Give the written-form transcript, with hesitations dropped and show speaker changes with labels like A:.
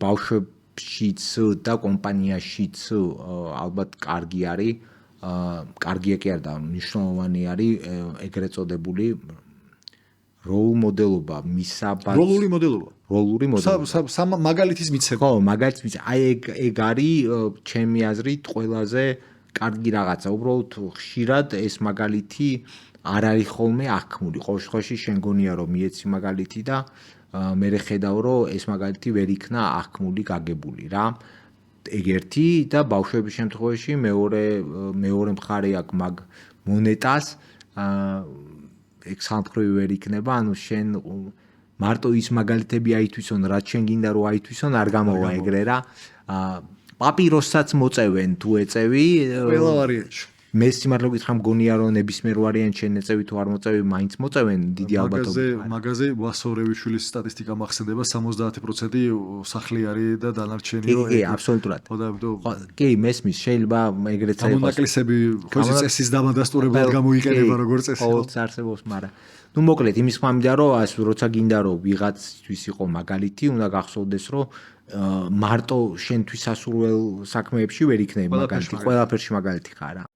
A: ბავშვებშიც და კომპანიაშიც ალბათ კარგი არის. კარგია კი არა და მნიშვნელოვანი არის ეგრეთ წოდებული როლ მოდელობა, მისაბაძ
B: როლული მოდელობა.
A: როლური მოდელობა.
B: მაგალითის მიცემა.
A: ხო, მაგალითის მიცემა. აი ეგ არის ჩემი აზრით ყველაზე კარგი რაღაცა. უბრალოდ ხშირად ეს მაგალითი არ არის ხოლმე აღქმული. ყოველ შემთხვევაში შენ გონია რომ მიეცი მაგალითი და მე ხედავ რომ ეს მაგალითი ვერ იქნა აღქმული, გაგებული რა. ეგ ერთი და ბავშვების შემთხვევაში მეორე მხარე აქვს მაგ მონეტას ეგ სამხრივი ვერ იქნება, ანუ შენ მარტო ის მაგალითები აითვისონ, რაც შენ გინდა რომ აითვისონ, არ გამოვა ეგრე რა. პაპიროსაც მოწევენ თუ ეწევი,
B: ყველა ვარიანტში.
A: მე სიმართლე გითხრა მგონია რომ ნებისმიერ ვარიანტში შენ ეწევი თუ არ მოწევი, მაინც მოწევენ დიდი ალბათობით.
B: მაგაზე ვასორევიშვილის სტატისტიკა მახსენდება 70% სახლი არის და დანარჩენი
A: კი, აბსოლუტურად. კი, მესმის, შეიძლება ეგრეც იყოს.
B: გამონაკლისები ხოჭი წესის დამადასტურებლად გამოიყენება როგორც წესი.
A: ყოველთვის არსებობს, მაგრამ ნუ მოკლედ იმის ხმა მინდა რომ ასე როცა გინდა რომ ვიღაცთვის იყო მაგალითი, უნდა გახსოვდეს რომ მარტო შენთვის სასურველ საქმეებში ვერ იქნება მაგალითი, ყველაფერში მაგალითი ხარ რა.